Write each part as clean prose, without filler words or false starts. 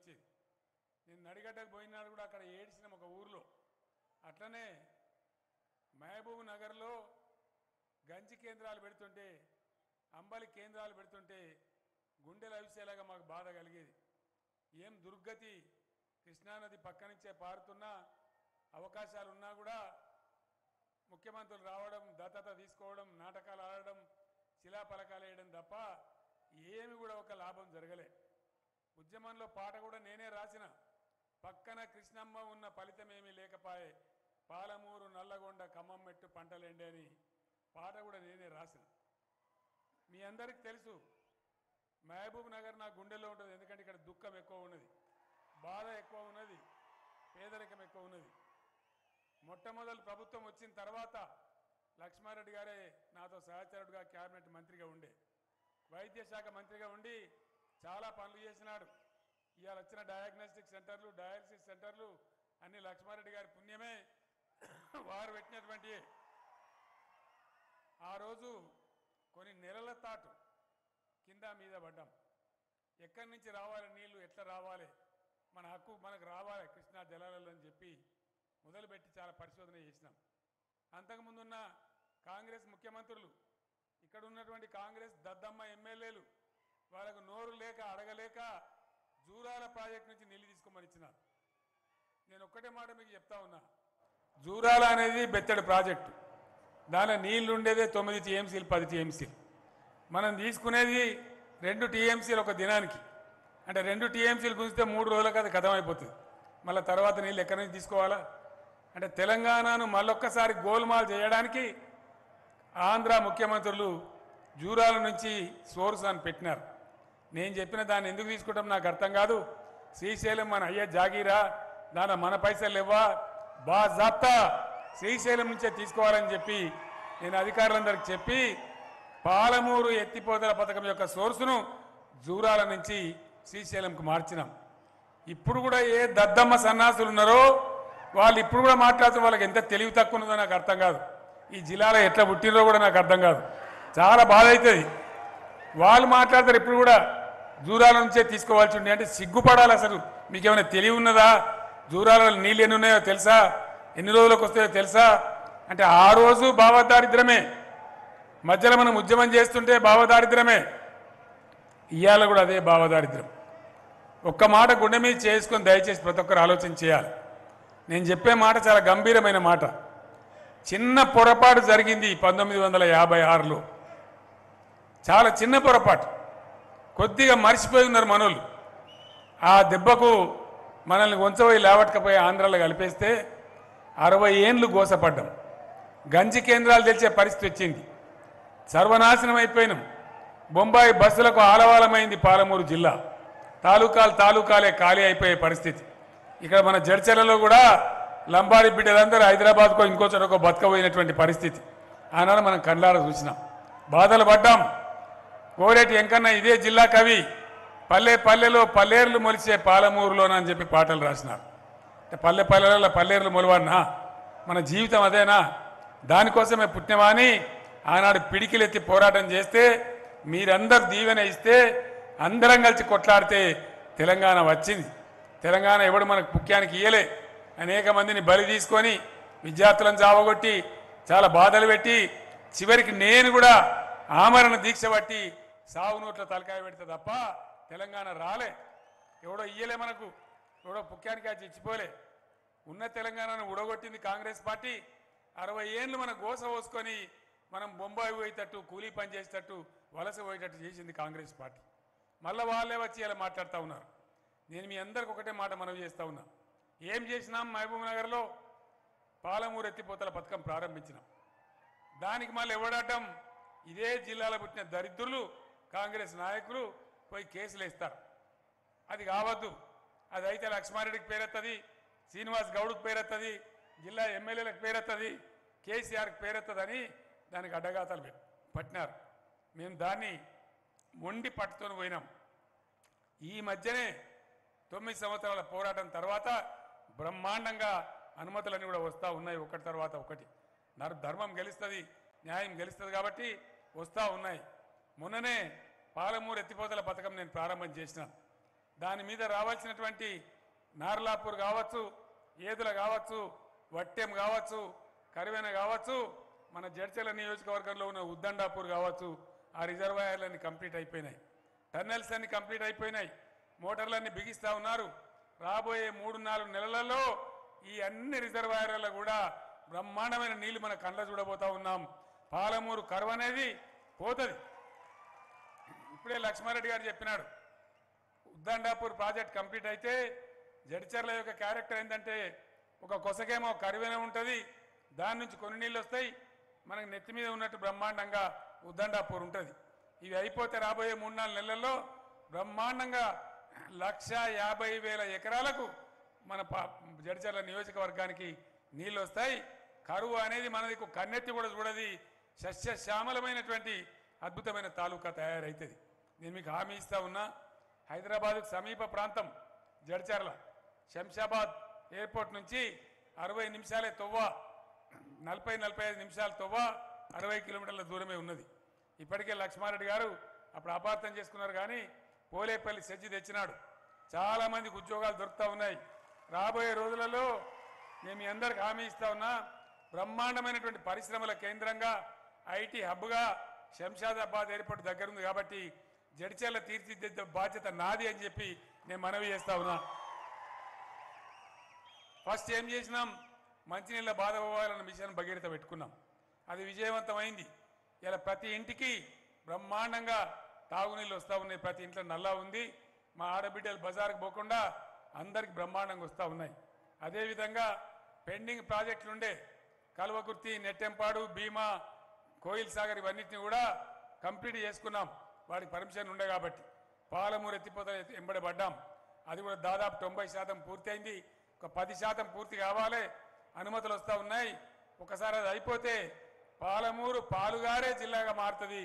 వచ్చేది. నేను నడిగడ్డకు పోయినాడు కూడా అక్కడ ఏడ్చిన ఒక ఊర్లో. అట్లనే మహబూబ్ నగర్లో గంజి కేంద్రాలు పెడుతుంటే, అంబలి కేంద్రాలు పెడుతుంటే గుండెలు అవిసేలాగా మాకు బాధ కలిగేది. ఏం దుర్గతి, కృష్ణానది పక్క నుంచే పారుతున్నా అవకాశాలు ఉన్నా కూడా ముఖ్యమంత్రులు రావడం, దత్తత తీసుకోవడం, నాటకాలు ఆడడం, శిలాఫలకాలు వేయడం తప్ప ఏమి కూడా ఒక లాభం జరగలే. ఉద్యమంలో పాట కూడా నేనే రాసిన. పక్కన కృష్ణమ్మ ఉన్న ఫలితం ఏమీ లేకపాయే, పాలమూరు నల్లగొండ ఖమ్మం మెట్టు పంటలేండి అని పాట కూడా నేనే రాసిన. మీ అందరికి తెలుసు మహబూబ్ నగర్ నా గుండెల్లో ఉంటుంది. ఎందుకంటే ఇక్కడ దుఃఖం ఎక్కువ ఉన్నది, బాధ ఎక్కువ ఉన్నది, పేదరికం ఎక్కువ ఉన్నది. మొట్టమొదటి ప్రభుత్వం వచ్చిన తర్వాత లక్ష్మారెడ్డి గారే నాతో సహచరుడుగా క్యాబినెట్ మంత్రిగా ఉండే, వైద్య శాఖ మంత్రిగా ఉండి చాలా పనులు చేసినాడు. ఇవాళ వచ్చిన డయాగ్నోస్టిక్ సెంటర్లు, డయాలసిస్ సెంటర్లు అన్ని లక్ష్మారెడ్డి గారి పుణ్యమే. వారు పెట్టినటువంటి ఆ రోజు కొన్ని నెలల తాటు కింద మీద పడ్డాం. ఎక్కడి నుంచి రావాలి నీళ్లు, ఎట్లా రావాలి, మన హక్కు మనకు రావాలి కృష్ణా జలాలలో అని చెప్పి మొదలుపెట్టి చాలా పరిశోధన చేసినాం. అంతకుముందున్న కాంగ్రెస్ ముఖ్యమంత్రులు, ఇక్కడ ఉన్నటువంటి కాంగ్రెస్ దద్దమ్మ ఎమ్మెల్యేలు వాళ్ళకు నోరు లేక అడగలేక జూరాల ప్రాజెక్టు నుంచి నీళ్లు తీసుకోమని ఇచ్చినారు. నేను ఒక్కటే మాట మీకు చెప్తా ఉన్నా, జూరాల అనేది బెత్తడి ప్రాజెక్టు. దానిలో నీళ్లు ఉండేదే 9 టీఎంసీలు 10 టీఎంసీలు. మనం తీసుకునేది 2 టీఎంసీలు ఒక దినానికి. అంటే 2 టీఎంసీలు గుంజితే 3 రోజులకు అది ఖతం అయిపోతుంది. మళ్ళీ తర్వాత నీళ్ళు ఎక్కడి నుంచి తీసుకోవాలా? అంటే తెలంగాణను మళ్ళొక్కసారి గోల్మాల్ చేయడానికి ఆంధ్ర ముఖ్యమంత్రులు జూరాల నుంచి సోర్స్ అని పెట్టినారు. నేను చెప్పిన దాన్ని ఎందుకు తీసుకుంటాం నాకు అర్థం కాదు. శ్రీశైలం మన అయ్యే జాగీరా, దాని మన పైసలు లేవా, బాజాప్తా శ్రీశైలం నుంచే తీసుకోవాలని చెప్పి నేను అధికారులందరికీ చెప్పి పాలమూరు ఎత్తిపోతల పథకం యొక్క సోర్సును జూరాల నుంచి శ్రీశైలంకు మార్చినాం. ఇప్పుడు కూడా ఏ దద్దమ్మ సన్నాసులు ఉన్నారో వాళ్ళు ఇప్పుడు కూడా మాట్లాడుతున్న వాళ్ళకి ఎంత తెలివి తక్కువ ఉన్నదో నాకు అర్థం కాదు. ఈ జిల్లాలో ఎట్లా పుట్టినరో కూడా నాకు అర్థం కాదు. చాలా బాధ అవుతుంది. వాళ్ళు మాట్లాడతారు ఇప్పుడు కూడా జూరాల నుంచే తీసుకోవాల్సి ఉండే. అంటే సిగ్గుపడాలి. అసలు మీకేమైనా తెలివి ఉన్నదా? జూరాలలో నీళ్ళు ఎన్ని ఉన్నాయో తెలుసా? ఎన్ని రోజులకు వస్తాయో తెలుసా? అంటే ఆ రోజు భావదారిద్రమే, మధ్యలో మనం ఉద్యమం చేస్తుంటే భావదారిద్రమే, ఇవాళ కూడా అదే భావదారిద్రం. ఒక్క మాట గుండె మీద చేసుకొని దయచేసి ప్రతి ఒక్కరు ఆలోచన చేయాలి. నేను చెప్పే మాట చాలా గంభీరమైన మాట. చిన్న పొరపాటు జరిగింది 1956లో. చాలా చిన్న పొరపాటు, కొద్దిగా మర్చిపోయి ఉన్నారు మనోళ్ళు. ఆ దెబ్బకు మనల్ని వంచబోయి లేవట్టుకపోయి ఆంధ్రాలో కలిపేస్తే 60 ఏండ్లు గోసపడ్డాం. గంజి కేంద్రాలు తెచ్చే పరిస్థితి వచ్చింది. సర్వనాశనం అయిపోయినాం. బొంబాయి బస్సులకు ఆలవాలమైంది పాలమూరు జిల్లా. తాలూకాలే ఖాళీ అయిపోయే పరిస్థితి. ఇక్కడ మన జడ్చర్లలో కూడా లంబాడి బిడ్డలందరూ హైదరాబాద్కో ఇంకో చోటకో బతకపోయినటువంటి పరిస్థితి ఆనాడు మనం కళ్ళారా చూసినాం. బాధలు పడ్డాం. కోరేటి వెంకన్న ఇదే జిల్లా కవి పల్లె పల్లెలో పల్లేర్లు మొలిచే పాలమూరులోనని చెప్పి పాటలు రాసినారు. పల్లె పల్లెలలో పల్లేర్లు మొలవన్నా మన జీవితం అదేనా? దానికోసమే పుట్టినవాని ఆనాడు పిడికిలెత్తి పోరాటం చేస్తే, మీరందరూ దీవెన ఇస్తే, అందరం కలిసి కొట్లాడితే తెలంగాణ వచ్చింది. తెలంగాణ ఎవడు మనకు ముఖ్యానికి ఇయ్యలే. అనేక మందిని బలి తీసుకొని విద్యార్థులను చావగొట్టి చాలా బాధలు పెట్టి చివరికి నేను కూడా ఆమరణ దీక్ష పట్టి సావు నోట్ల తలకాయ పెడితే తప్ప తెలంగాణ రాలే. ఎవడో ఇయ్యలే మనకు, ఎవడో ముఖ్యానికి అది ఇచ్చిపోలే. ఉన్న తెలంగాణను ఉడగొట్టింది కాంగ్రెస్ పార్టీ. 60 ఏండ్లు మన గోస పోసుకొని మనం బొంబాయి పోయేటట్టు, కూలీ పని చేసేటట్టు, వలస పోయేటట్టు చేసింది కాంగ్రెస్ పార్టీ. మళ్ళీ వాళ్ళే వచ్చి ఇలా మాట్లాడుతూ ఉన్నారు. నేను మీ అందరికి ఒకటే మాట మనవి చేస్తూ ఉన్నా. ఏం చేసినాం? మహబూబ్ నగర్లో పాలమూరు ఎత్తిపోతల పథకం ప్రారంభించినాం. దానికి మళ్ళీ ఎవడటం? ఇదే జిల్లాలో పుట్టిన దరిద్రులు కాంగ్రెస్ నాయకులు పోయి కేసులు వేస్తారు. అది కావద్దు. అది అయితే లక్ష్మారెడ్డికి పేరెత్తది, శ్రీనివాస్ గౌడ్కి పేరెత్తది, జిల్లా ఎమ్మెల్యేలకు పేరెత్తది, కేసీఆర్కి పేరెత్తదని దానికి అడ్డగాతలు పట్టినారు. మేము దాన్ని మొండి పట్టుకొని పోయినాం. ఈ మధ్యనే 9 సంవత్సరాల పోరాటం తర్వాత బ్రహ్మాండంగా అనుమతులన్నీ కూడా వస్తూ ఉన్నాయి, ఒకటి తర్వాత ఒకటి. ధర్మం గెలుస్తుంది, న్యాయం గెలుస్తుంది కాబట్టి వస్తూ ఉన్నాయి. మొన్ననే పాలమూరు ఎత్తిపోతల పథకం నేను ప్రారంభం చేసిన. దాని మీద రావాల్సినటువంటి నార్లాపూర్ కావచ్చు, ఏదుల కావచ్చు, వట్టెం కావచ్చు, కరివెన కావచ్చు, మన జడ్చర్ల నియోజకవర్గంలో ఉన్న ఉద్దండాపూర్ కావచ్చు, ఆ రిజర్వాయర్లన్నీ కంప్లీట్ అయిపోయినాయి. టన్నెల్స్ అన్ని కంప్లీట్ అయిపోయినాయి. మోటార్లన్నీ బిగిస్తూ ఉన్నారు. రాబోయే 3-4 నెలలలో ఈ అన్ని రిజర్వాయర్లలో కూడా బ్రహ్మాండమైన నీళ్లు మన కళ్ళ చూడబోతా ఉన్నాం. పాలమూరు కరువు అనేది పోతుంది. ఇప్పుడే లక్ష్మారెడ్డి గారు చెప్పినాడు, ఉద్దండాపూర్ ప్రాజెక్ట్ కంప్లీట్ అయితే జడ్చర్ల యొక్క క్యారెక్టర్ ఏంటంటే ఒక కొసకేమో కరువైన ఉంటుంది, దాని నుంచి కొన్ని నీళ్ళు వస్తాయి, మనకు నెత్తి మీద ఉన్నట్టు బ్రహ్మాండంగా ఉద్దండాపూర్ ఉంటుంది. ఇవి అయిపోతే రాబోయే 3-4 నెలల్లో బ్రహ్మాండంగా 1,50,000 ఎకరాలకు మన జడ్చర్ల నియోజకవర్గానికి నీళ్ళు వస్తాయి. కరువు అనేది మనది కన్నెత్తి కూడా చూడది, సస్యశ్యామలమైనటువంటి అద్భుతమైన తాలూకా తయారవుతుంది. నేను మీకు హామీ ఇస్తా ఉన్నా. హైదరాబాద్కు సమీప ప్రాంతం జడ్చర్ల, శంషాబాద్ ఎయిర్పోర్ట్ నుంచి 60 నిమిషాలే తొవ్వ, 40-45 నిమిషాల తొవ్వ, 60 కిలోమీటర్ల దూరమే ఉన్నది. ఇప్పటికే లక్ష్మారెడ్డి గారు అప్పుడు అపార్థం చేసుకున్నారు, కానీ పోలేపల్లి సెజ్జి తెచ్చినాడు. చాలామందికి ఉద్యోగాలు దొరుకుతూ ఉన్నాయి. రాబోయే రోజులలో నేను మీ అందరికి హామీ ఇస్తా ఉన్నా, బ్రహ్మాండమైనటువంటి పరిశ్రమల కేంద్రంగా, ఐటీ హబ్గా శంషాబాద్ ఎయిర్పోర్ట్ దగ్గర ఉంది కాబట్టి జడ్చర్ల తీర్చిదిద్దే బాధ్యత నాది అని చెప్పి నేను మనవి చేస్తా ఉన్నా. ఫస్ట్ ఏం చేసినాం, మంచినీళ్ళ బాధ పోవాలన్న మిషన్ భగీరథ పెట్టుకున్నాం. అది విజయవంతమైంది. ఇలా ప్రతి ఇంటికి బ్రహ్మాండంగా తాగునీళ్ళు వస్తూ ఉన్నాయి. ప్రతి ఇంట్లో నల్లా ఉంది. మా ఆడబిడ్డలు బజార్కు పోకుండా అందరికి బ్రహ్మాండంగా వస్తూ ఉన్నాయి. అదేవిధంగా పెండింగ్ ప్రాజెక్టులు ఉండే కల్వకుర్తి, నెట్టెంపాడు, భీమా, కోయిల్ సాగర్ ఇవన్నిటిని కూడా కంప్లీట్ చేసుకున్నాం. వాడికి పర్మిషన్ ఉండే కాబట్టి పాలమూరు ఎత్తిపోత ఎంబడబడ్డాం. అది కూడా దాదాపు 90% పూర్తి అయింది. ఒక 10% పూర్తి కావాలి, అనుమతులు వస్తూ ఉన్నాయి. ఒకసారి అది అయిపోతే పాలమూరు పాలుగారే జిల్లాగా మారుతుంది,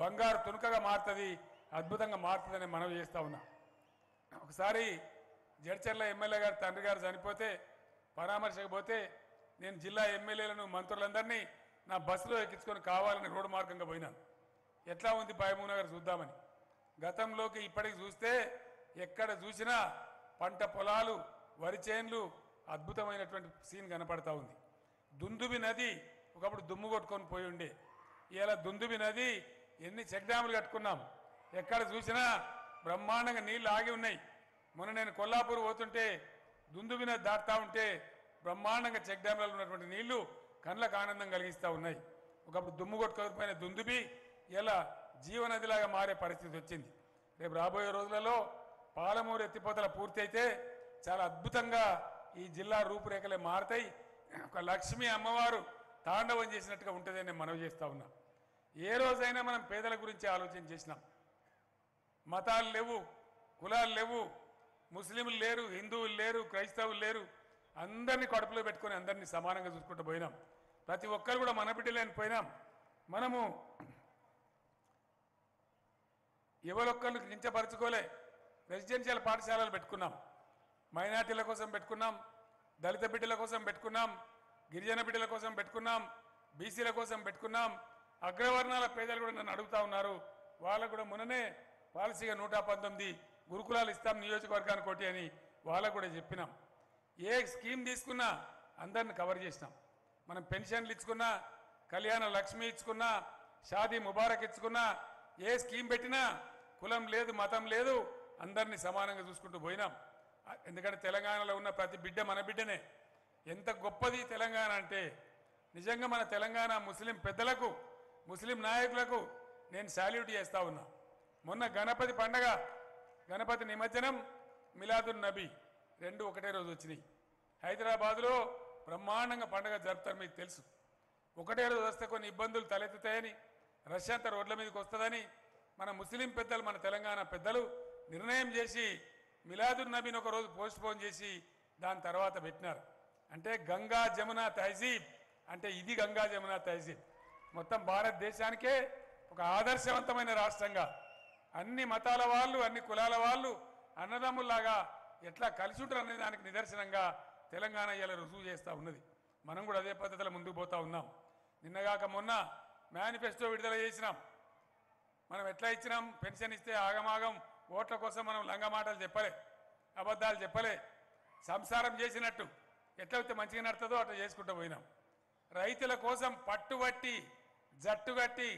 బంగారు తునుకగా మారుతుంది, అద్భుతంగా మారుతుందని మనవి చేస్తూ ఉన్నా. ఒకసారి జడ్చర్ల ఎమ్మెల్యే గారు తండ్రి గారు చనిపోతే పరామర్శకు పోతే నేను జిల్లా ఎమ్మెల్యేలను మంత్రులందరినీ నా బస్సులో ఎక్కించుకొని కావాలని రోడ్డు మార్గంగా పోయినాను. ఎట్లా ఉంది మహబూబ్నగర్ చూద్దామని. గతంలోకి ఇప్పటికి చూస్తే ఎక్కడ చూసినా పంట పొలాలు, వరి చేన్లు, అద్భుతమైనటువంటి సీన్ కనపడతా ఉంది. దుందుబి నది ఒకప్పుడు దుమ్ము కొట్టుకొని పోయి ఉండే, ఇలా దుందుబి నది ఎన్ని చెక్ డ్యాములు కట్టుకున్నాం. ఎక్కడ చూసినా బ్రహ్మాండంగా నీళ్ళు ఆగి ఉన్నాయి. మొన్న నేను కొల్లాపూర్ పోతుంటే దుందుబి నది దాటుతూ ఉంటే బ్రహ్మాండంగా చెక్ డ్యాములలో ఉన్నటువంటి నీళ్లు కళ్ళకు ఆనందం కలిగిస్తూ ఉన్నాయి. ఒకప్పుడు దుమ్ము కొట్టుకోకపోయిన దుందుబి ఇలా జీవనదిలాగా మారే పరిస్థితి వచ్చింది. రేపు రాబోయే రోజులలో పాలమూరు ఎత్తిపోతల పూర్తి అయితే చాలా అద్భుతంగా ఈ జిల్లా రూపురేఖలే మారుతాయి. ఒక లక్ష్మీ అమ్మవారు తాండవం చేసినట్టుగా ఉంటుందని నేను మనవి చేస్తూ ఉన్నా. ఏ రోజైనా మనం పేదల గురించి ఆలోచన చేసినాం. మతాలు లేవు, కులాలు లేవు, ముస్లింలు లేరు, హిందువులు లేరు, క్రైస్తవులు లేరు, అందరినీ కడుపులో పెట్టుకొని అందరినీ సమానంగా చూసుకుంటూ పోయినాం. ప్రతి ఒక్కరు కూడా మన బిడ్డలేని పోయినాం. మనము ఎవరొక్కరిని కించపరచుకోలే. రెసిడెన్షియల్ పాఠశాలలు పెట్టుకున్నాం, మైనార్టీల కోసం పెట్టుకున్నాం, దళిత బిడ్డల కోసం పెట్టుకున్నాం, గిరిజన బిడ్డల కోసం పెట్టుకున్నాం, బీసీల కోసం పెట్టుకున్నాం. అగ్రవర్ణాల పేదలు కూడా నన్ను అడుగుతా ఉన్నారు. వాళ్ళకు కూడా మొన్ననే పాలసీగా 119 గురుకులాలు ఇస్తాం నియోజకవర్గానికి ఒకటి అని వాళ్ళకు కూడా చెప్పినాం. ఏ స్కీమ్ తీసుకున్నా అందరిని కవర్ చేసినాం. మనం పెన్షన్లు ఇచ్చుకున్నా, కళ్యాణ లక్ష్మి ఇచ్చుకున్నా, షాదీ ముబారక్ ఇచ్చుకున్నా, ఏ స్కీమ్ పెట్టినా కులం లేదు, మతం లేదు, అందరినీ సమానంగా చూసుకుంటూ పోయినాం. ఎందుకంటే తెలంగాణలో ఉన్న ప్రతి బిడ్డ మన బిడ్డనే. ఎంత గొప్పది తెలంగాణ అంటే నిజంగా మన తెలంగాణ ముస్లిం పెద్దలకు, ముస్లిం నాయకులకు నేను సాల్యూట్ చేస్తూ ఉన్నా. మొన్న గణపతి పండగ, గణపతి నిమజ్జనం, మిలాదున్ నబీ రెండు ఒకటే రోజు వచ్చినాయి. హైదరాబాదులో బ్రహ్మాండంగా పండగ జరుపుతారు, మీకు తెలుసు. ఒకటే రోజు వస్తే కొన్ని ఇబ్బందులు తలెత్తుతాయని, రష్ అంతా రోడ్ల మీదకి వస్తుందని మన ముస్లిం పెద్దలు, మన తెలంగాణ పెద్దలు నిర్ణయం చేసి మిలాదున్ నబీని ఒక రోజు పోస్ట్ పోన్ చేసి దాని తర్వాత పెట్టినారు. అంటే గంగా జమున తహజీబ్ అంటే ఇది గంగా జమున తహజీబ్. మొత్తం భారతదేశానికే ఒక ఆదర్శవంతమైన రాష్ట్రంగా అన్ని మతాల వాళ్ళు, అన్ని కులాల వాళ్ళు అన్నదమ్ముల్లాగా ఎట్లా కలిసి ఉంటారు అనే దానికి నిదర్శనంగా తెలంగాణ ఇలా రుజువు చేస్తూ ఉన్నది. మనం కూడా అదే పద్ధతిలో ముందుకు పోతా ఉన్నాం. నిన్నగాక మొన్న మేనిఫెస్టో విడుదల చేసినాం. మనం ఎట్లా ఇచ్చినాం, పెన్షన్ ఇస్తే ఆగమాగం ఓట్ల కోసం మనం లంగ మాటలు చెప్పలే, అబద్ధాలు చెప్పలే. సంసారం చేసినట్టు ఎట్లయితే మంచిగా నడుతుందో అట్లా చేసుకుంటూ పోయినాం. రైతుల కోసం పట్టుబట్టి జట్టుగట్టి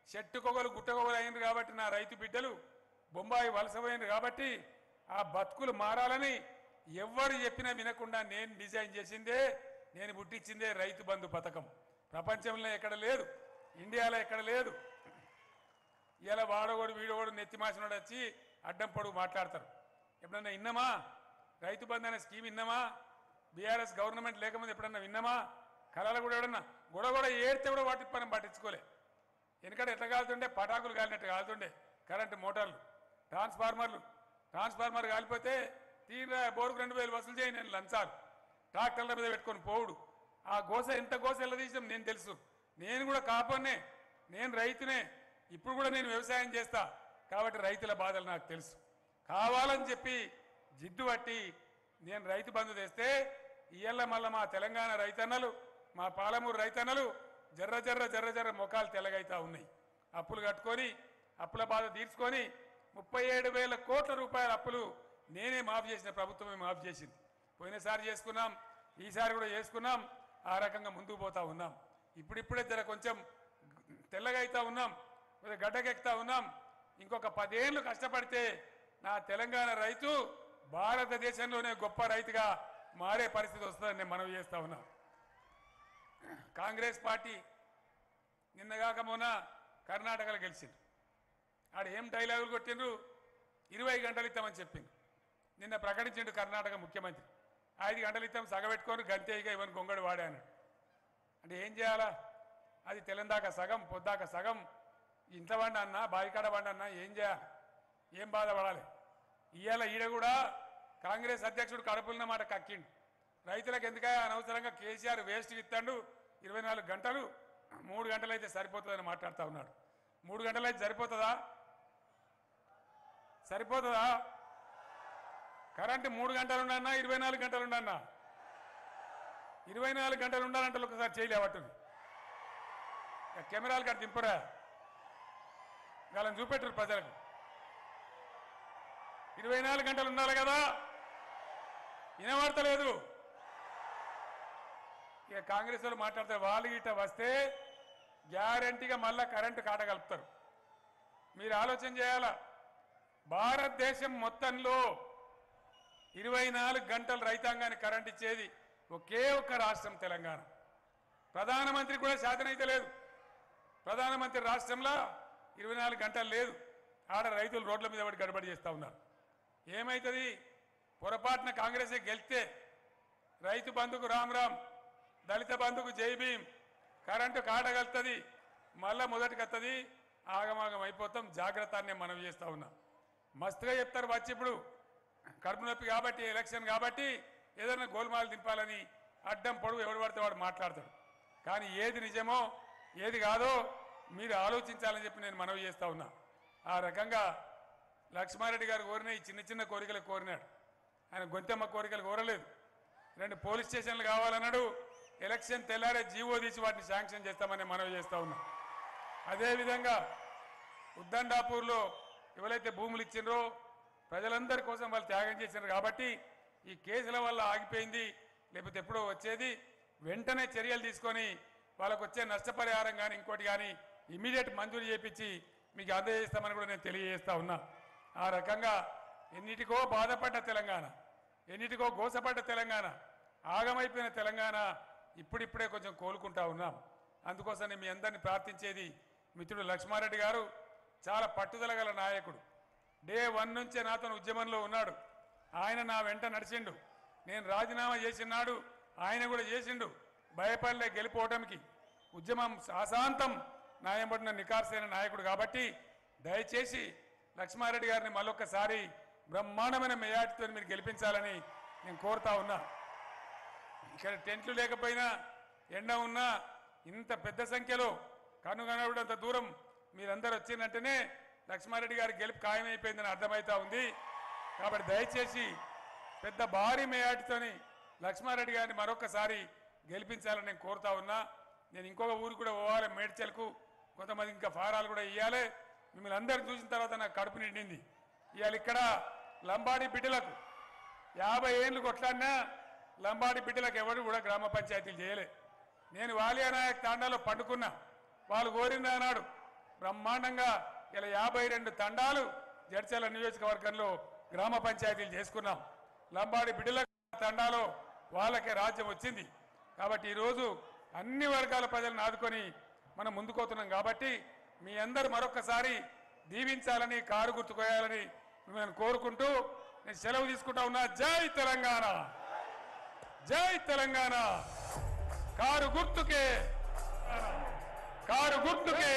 చెట్టుకొగలు గుట్టకొగలు అయినారు కాబట్టి నా రైతు బిడ్డలు బొంబాయి వలసపోయినారు కాబట్టి ఆ బతుకులు మారాలని ఎవ్వరు చెప్పినా వినకుండా నేను డిజైన్ చేసిందే, నేను పుట్టించిందే రైతు బంధు పథకం. ప్రపంచంలో ఎక్కడ లేదు, ఇండియాలో ఎక్కడ లేదు. ఇలా వాడోడు వీడోడు నెత్తిమాసినోడు వచ్చి అడ్డం పొడుగు మాట్లాడతారు. ఎప్పుడన్నా విన్నామా రైతు బంధు అనే స్కీమ్? విన్నామా? బీఆర్ఎస్ గవర్నమెంట్ లేకముందు ఎప్పుడన్నా విన్నామా? కళలు కూడా ఎవడన్నా గొడవ ఏడితే కూడా వాటి మనం పట్టించుకోలే. ఎందుకంటే ఎట్లా కాలుతుండే, పటాకులు కాలినట్టు కాలుతుండే కరెంటు మోటార్లు, ట్రాన్స్ఫార్మర్ కాలిపోతే తీరా బోరుకు 2000 వసూలు చేయి, నేను లంచాలు ట్రాక్టర్ల మీద పెట్టుకొని పోవుడు. ఆ గోస ఎంత గోస ఎలా తీసాం నేను తెలుసు. నేను కూడా కాపన్నే, నేను రైతునే, ఇప్పుడు కూడా నేను వ్యవసాయం చేస్తా కాబట్టి రైతుల బాధలు నాకు తెలుసు. కావాలని చెప్పి జిడ్డు పట్టి నేను రైతు బంధు తెస్తే ఇయ్యల్ల మళ్ళా మా తెలంగాణ రైతన్నలు, మా పాలమూరు రైతన్నలు జర్ర మొఖాలు తెల్లగైతా ఉన్నాయి. అప్పులు కట్టుకొని అప్పుల బాధ తీర్చుకొని 37,000 కోట్ల రూపాయల అప్పులు నేనే మాఫ్ చేసిన, ప్రభుత్వమే మాఫ్ చేసింది. పోయినసారి చేసుకున్నాం, ఈసారి కూడా చేసుకున్నాం. ఆ రకంగా ముందుకు పోతా ఉన్నాం. ఇప్పుడిప్పుడే జర కొంచెం తెల్లగా అవుతా ఉన్నాం, గడ్డకెక్కుతా ఉన్నాం. ఇంకొక 10 ఏళ్ళు కష్టపడితే నా తెలంగాణ రైతు భారతదేశంలోనే గొప్ప రైతుగా మారే పరిస్థితి వస్తుందని నేను మనవి చేస్తా ఉన్నా. కాంగ్రెస్ పార్టీ నిన్నగాక మొన్న కర్ణాటకలో గెలిచింది. ఆడ ఏం డైలాగులు కొట్టిండ్రు, 20 గంటలు ఇస్తామని చెప్పిండు. నిన్న ప్రకటించిండు కర్ణాటక ముఖ్యమంత్రి, 5 గంటలు ఇస్తాం సగబెట్టుకొని గంతేగా ఇవన్నీ గొంగడు వాడాను. అంటే ఏం చేయాలా? అది తెలందాక సగం పొద్దాక సగం, ఇంట్లో వండి అన్నా బాయికాడ వండి అన్నా ఏం చేయాలి? ఏం బాధపడాలి? ఇవాళ ఈడ కూడా కాంగ్రెస్ అధ్యక్షుడు కడుపులున్న మాట కక్కిండు. రైతులకు ఎందుకయ్యా అనవసరంగా కేసీఆర్ వేస్ట్కి ఇస్తాడు, 24 గంటలు 3 గంటలు అయితే సరిపోతుందని మాట్లాడుతూ ఉన్నాడు. 3 గంటలు అయితే సరిపోతుందా? కరెంటు 3 గంటలు ఉండన్నా 24 గంటలు ఉండన్నా? 24 గంటలు ఉండాలంటే ఒకసారి చేయలేవట్టుంది. కెమెరాలు కట్టి దింపరా, వాళ్ళని చూపెట్టరు ప్రజలకు. 24 గంటలు ఉండాలి కదా, వినబడతలేదు. ఇక కాంగ్రెస్ వాళ్ళు మాట్లాడతారు, వాళ్ళు గిట్ట వస్తే గ్యారంటీగా మళ్ళా కరెంటు కాటగలుపుతారు. మీరు ఆలోచన చేయాలా, భారతదేశం మొత్తంలో 24 గంటలు రైతాంగానికి కరెంట్ ఇచ్చేది ఒకే ఒక్క రాష్ట్రం తెలంగాణ. ప్రధానమంత్రి కూడా శాతనైతే లేదు. ప్రధానమంత్రి రాష్ట్రంలో 24 గంటలు లేదు. ఆడ రైతులు రోడ్ల మీద పడి గడబడి చేస్తూ ఉన్నారు. ఏమవుతుంది? పొరపాటున కాంగ్రెసే గెలిస్తే రైతు బంధుకు రామ్ రామ్, దళిత బంధుకు జై భీమ్, కరెంటు కాటగలుతుంది, మళ్ళా మొదటికి వస్తుంది, ఆగమాగం అయిపోతాం. జాగ్రత్త అని మనం చేస్తూ ఉన్నాం. మస్తుగా చెప్తారు వచ్చి ఇప్పుడు కడుపు నొప్పి కాబట్టి, ఎలక్షన్ కాబట్టి ఏదైనా గోల్మాలు దింపాలని అడ్డం పొడుగు ఎవడు పడితే వాడు మాట్లాడతాడు. కానీ ఏది నిజమో ఏది కాదో మీరు ఆలోచించాలని చెప్పి నేను మనవి చేస్తూ ఉన్నా. ఆ రకంగా లక్ష్మారెడ్డి గారు కోరిన ఈ చిన్న చిన్న కోరికలు కోరినాడు. ఆయన గొంతెమ్మ కోరికలు కోరలేదు. 2 పోలీస్ స్టేషన్లు కావాలన్నాడు. ఎలక్షన్ తెల్లారే జీవో తీసి వాటిని శాంక్షన్ చేస్తామని మనవి చేస్తూ ఉన్నాం. అదేవిధంగా ఉద్దండాపూర్లో ఎవరైతే భూములు ఇచ్చిండ్రో ప్రజలందరి కోసం వాళ్ళు త్యాగం చేసినారు కాబట్టి ఈ కేసుల వల్ల ఆగిపోయింది, లేకపోతే ఎప్పుడో వచ్చేది. వెంటనే చర్యలు తీసుకొని వాళ్ళకు వచ్చే నష్టపరిహారం కానీ ఇంకోటి కానీ ఇమీడియట్ మంజూరు చేయించి మీకు అందజేస్తామని కూడా నేను తెలియజేస్తా ఉన్నా. ఆ రకంగా ఎన్నిటికో బాధపడ్డ తెలంగాణ, ఎన్నిటికో గోసపడ్డ తెలంగాణ, ఆగమైపోయిన తెలంగాణ ఇప్పుడిప్పుడే కొంచెం కోలుకుంటా ఉన్నాం. అందుకోసమే మీ అందరినీ ప్రార్థించేది, మిత్రుడు లక్ష్మారెడ్డి గారు చాలా పట్టుదల గల నాయకుడు. డే 1 నుంచే నాతో ఉద్యమంలో ఉన్నాడు. ఆయన నా వెంట నడిచిండు. నేను రాజీనామా చేసినాడు, ఆయన కూడా చేసిండు. భయపడలే గెలిపోవటానికి. ఉద్యమం అశాంతం న్యాయపడిన నికార్సైన నాయకుడు కాబట్టి దయచేసి లక్ష్మారెడ్డి గారిని మళ్ళొక్కసారి బ్రహ్మాండమైన మెజార్టీతో మీరు గెలిపించాలని నేను కోరుతా ఉన్నా. ఇక్కడ టెంట్లు లేకపోయినా ఎండ ఉన్నా ఇంత పెద్ద సంఖ్యలో కనుగొనడంత దూరం మీరందరూ వచ్చిందంటేనే లక్ష్మారెడ్డి గారి గెలుపు ఖాయమైపోయిందని అర్థమవుతా ఉంది. కాబట్టి దయచేసి పెద్ద భారీ మెజార్టీతోని లక్ష్మారెడ్డి గారిని మరొకసారి గెలిపించాలని నేను కోరుతా ఉన్నా. నేను ఇంకొక ఊరు కూడా పోవాలి, మేడ్చల్కు. కొంతమంది ఇంకా ఫారాలు కూడా ఇవ్వాలి. మిమ్మల్ని అందరిని చూసిన తర్వాత నాకు కడుపు నిండింది. ఇవాళ ఇక్కడ లంబాడి బిడ్డలకు 50 ఏళ్ళు కొట్లాడినా లంబాడి బిడ్డలకు ఎవరు కూడా గ్రామ పంచాయతీలు చేయలే. నేను వాలియానాయక్ తాండాలో పండుకున్నా, వాళ్ళు కోరింది అన్నాడు బ్రహ్మాండంగా. ఇలా 52 తండాలు జడ్చర్ల నియోజకవర్గంలో గ్రామ పంచాయతీలు చేసుకున్నాం. లంబాడి బిడ్డల తండాలో వాళ్ళకే రాజ్యం వచ్చింది. కాబట్టి ఈరోజు అన్ని వర్గాల ప్రజలను ఆదుకొని మనం ముందుకోతున్నాం. కాబట్టి మీ అందరూ మరొకసారి దీవించాలని, కారు గుర్తుకోయాలని నేను కోరుకుంటూ నేను సెలవు తీసుకుంటా ఉన్నా. జై తెలంగాణ, జై తెలంగాణ. కారు గుర్తుకే, కారు గుర్తుకే.